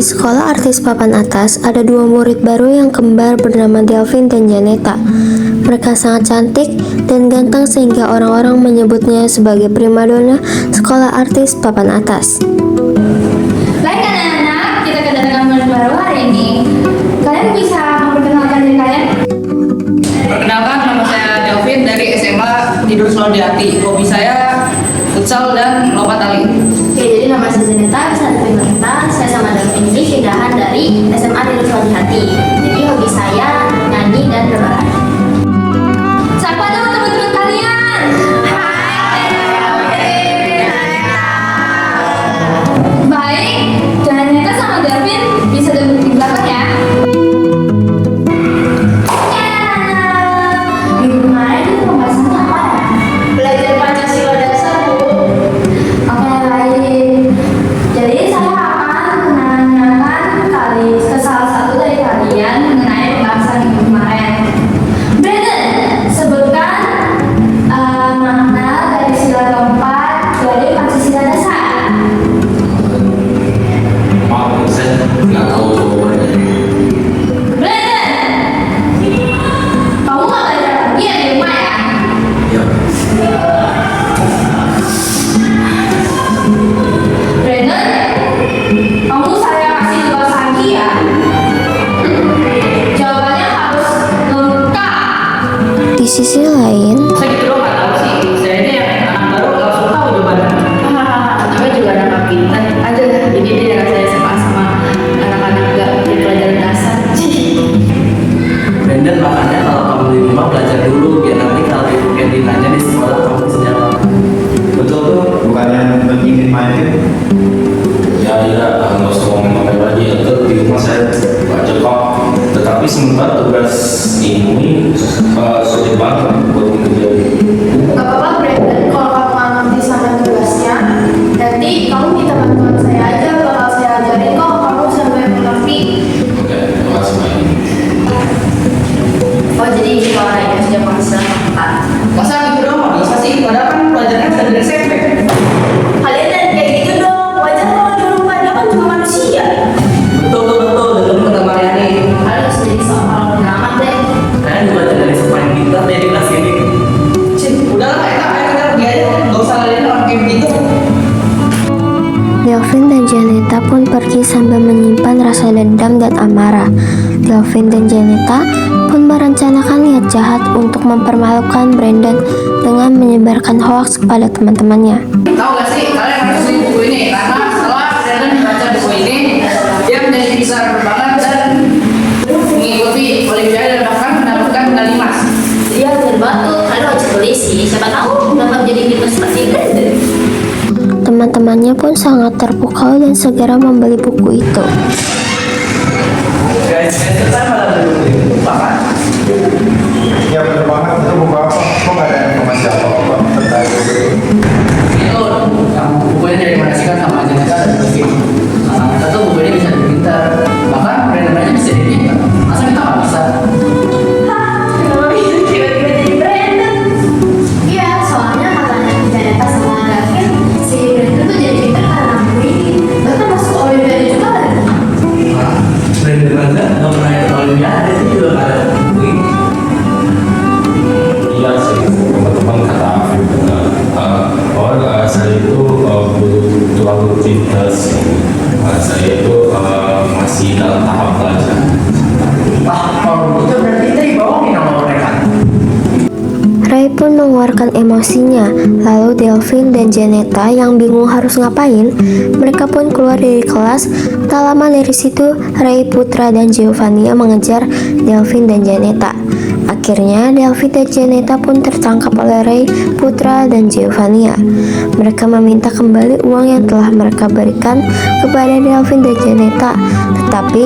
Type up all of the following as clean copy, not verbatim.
sekolah artis papan atas, ada dua murid baru yang kembar bernama Delvin dan Janeta. Mereka sangat cantik dan ganteng sehingga orang-orang menyebutnya sebagai primadona sekolah artis papan atas. Baik anak-anak, kita kedatangan murid baru hari ini. Kalian bisa memperkenalkan diri kalian? Perkenalkan, nama saya Delvin dari SMA Tidur Selalu di Hati. Hobi saya futsal dan lompat tali. Oke, jadi nama saya Janeta, saya Janeta. Saya sama Delvin ini pindahan dari SMA Tidur Selalu di Hati. Jadi hobi saya nyanyi dan berbahan. Siapa dong teman-teman kalian? Baik, Janeta sama Delvin bisa duduk di belakang ya. Minggu kemarin itu pembahasannya apa ya? Belajar Pancasila dasar, Bu. Oke, baik. Jadi saya akan menanyakan ke salah satu dari kalian mengenai pembahasan minggu kemarin. Brandon, sebutkan makna dari sila keempat dari Pancasila dasar. Maaf, saya nggak tahu jawabannya. Brandon, kamu nggak belajar lagi ya di rumah ya? Ya, Brandon, kamu saya kasih tugas lagi ya? Jawabannya harus lengkap. Di sisi lain, Saya gitu doang nggak tahu sih. Saya ini yang anak baru langsung tahu jawabannya. Namanya juga anak pintar. Ada, jadi dia jangan saya SMA sama anak-anak gak punya pelajaran dasar. Brandon, makanya kalau kamu di rumah belajar dulu biar nanti kalau yang ditanya di sekolah kamu bisa jawab. Betul tuh, bukannya ingin main. Ya nggak usah ngomong lagi ya, tetap di rumah saya baca kok. Tetapi sementara tugas ini sulit banget buat mengerjakan. Gak apa-apa Brandon, kalau kamu gak ngerti sama tugasnya, nanti kamu minta bantuan saya aja, bakal saya ajarin kok, kamu sampai mengerti. Oke, terima kasih Mbak. Oh jadi ini warnanya sudah mengisahkan. Masa gitu doang nggak bisa sih? Padahal kan pelajarannya sudah dari SMP. Kalian jangan kayak gitu dong, wajar kalau di rumah dia kan cuma manusia. Betul, dan kata Mariani. Harus jadi seorang pengamat deh. Saya juga dari sekolah pintar dari kelas ini. Cip, udahlah, ayo kita pergi aja. Nggak usah ladenin orang kayak begitu. Delvin dan Janeta pun pergi sambil menyimpan rasa dendam dan amarah. Delvin dan Janeta pun merencanakan niat jahat untuk mempermalukan Brandon dengan menyebarkan hoaks kepada teman-temannya. Tahu gak sih, kalian harus beli buku ini karena setelah Brandon membaca buku ini, dia menjadi bisa banget dan mengikuti Olimpiade dan bahkan mendapatkan medali emas. Iya bener banget, kalian wajib beli sih, siapa tahu dapat jadi kita seperti Brandon. Teman-temannya pun sangat terpukau dan segera membeli buku itu. Guys, saya malah beli buku kan? Ya bener banget, itu buku apa? Kok nggak ada informasi apa-apa tentang itu? Ini loh, kamu bukunya dari mana sih kan sama aja kita ada Delvin. Nah, kita tuh bukunya bisa dipintar, bahkan Brandon aja bisa dipintar. Masa kita nggak bisa? Kenapa bisa tiba-tiba jadi Brandon? Iya, soalnya katanya Janeta sama Delvin, si Brandon tuh jadi pintar karena buku ini. Bahkan masuk Olimpiade juga kan? Nah, Brandon aja nggak pernah ikut Olimpiade sih juga nggak ada buku ini. Iya sih, teman-teman kata Afif benar. Saya itu belum terlalu pintas. Saya itu masih dalam tahap belajar. Wah, kalau begitu berarti kita dibohongin sama mereka. Ray pun mengeluarkan emosinya, lalu Delvin dan Janeta yang bingung harus ngapain, mereka pun keluar dari kelas. Tak lama dari situ, Ray, Putra, dan Giovannia mengejar Delvin dan Janeta. Akhirnya, Delvin dan Janeta pun tertangkap oleh Ray, Putra, dan Giovannia. Mereka meminta kembali uang yang telah mereka berikan kepada Delvin dan Janeta, tetapi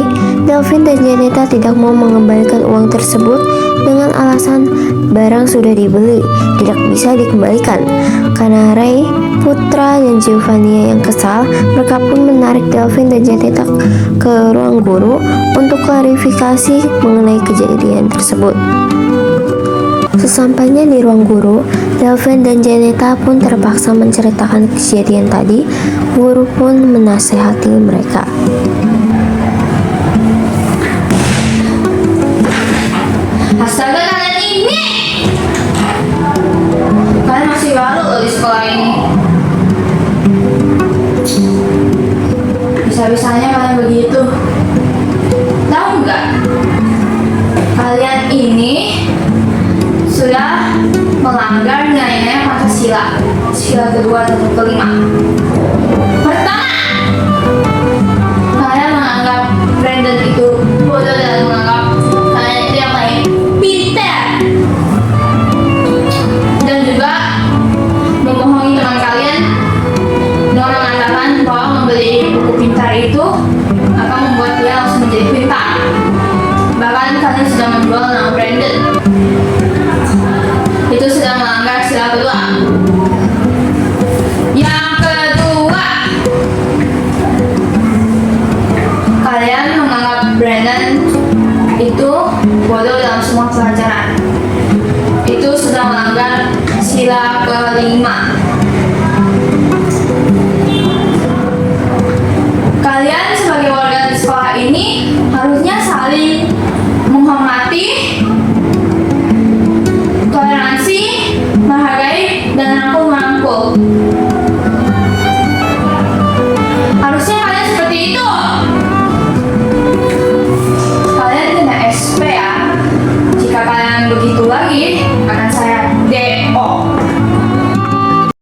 Delvin dan Janeta tidak mau mengembalikan uang tersebut dengan alasan barang sudah dibeli, tidak bisa dikembalikan. Karena Ray, Putra, dan Giovannia yang kesal, mereka pun menarik Delvin dan Janeta ke ruang guru untuk klarifikasi mengenai kejadian tersebut. Sesampainya di ruang guru, Delvin dan Janeta pun terpaksa menceritakan kejadian tadi. Guru pun menasehati mereka. baru loh di sekolah ini. Bisa-bisanya kalian begitu. Tahu nggak? Kalian ini sudah melanggar nilai-nilai Pancasila. Sila kedua dan kelima. Pertama, kalian menganggap Brandon itu bodoh dan menganggap kalian itu yang paling pintar. Dan juga membohongi teman kalian dengan mengatakan bahwa membeli buku pintar itu akan membuat dia langsung menjadi pintar. Bahkan kalian sudah menjual nama Brandon. Itu sudah melanggar sila kedua. Yang kedua, kalian menganggap Brandon itu bodoh dalam semua pelajaran. Itu sudah melanggar sila kelima.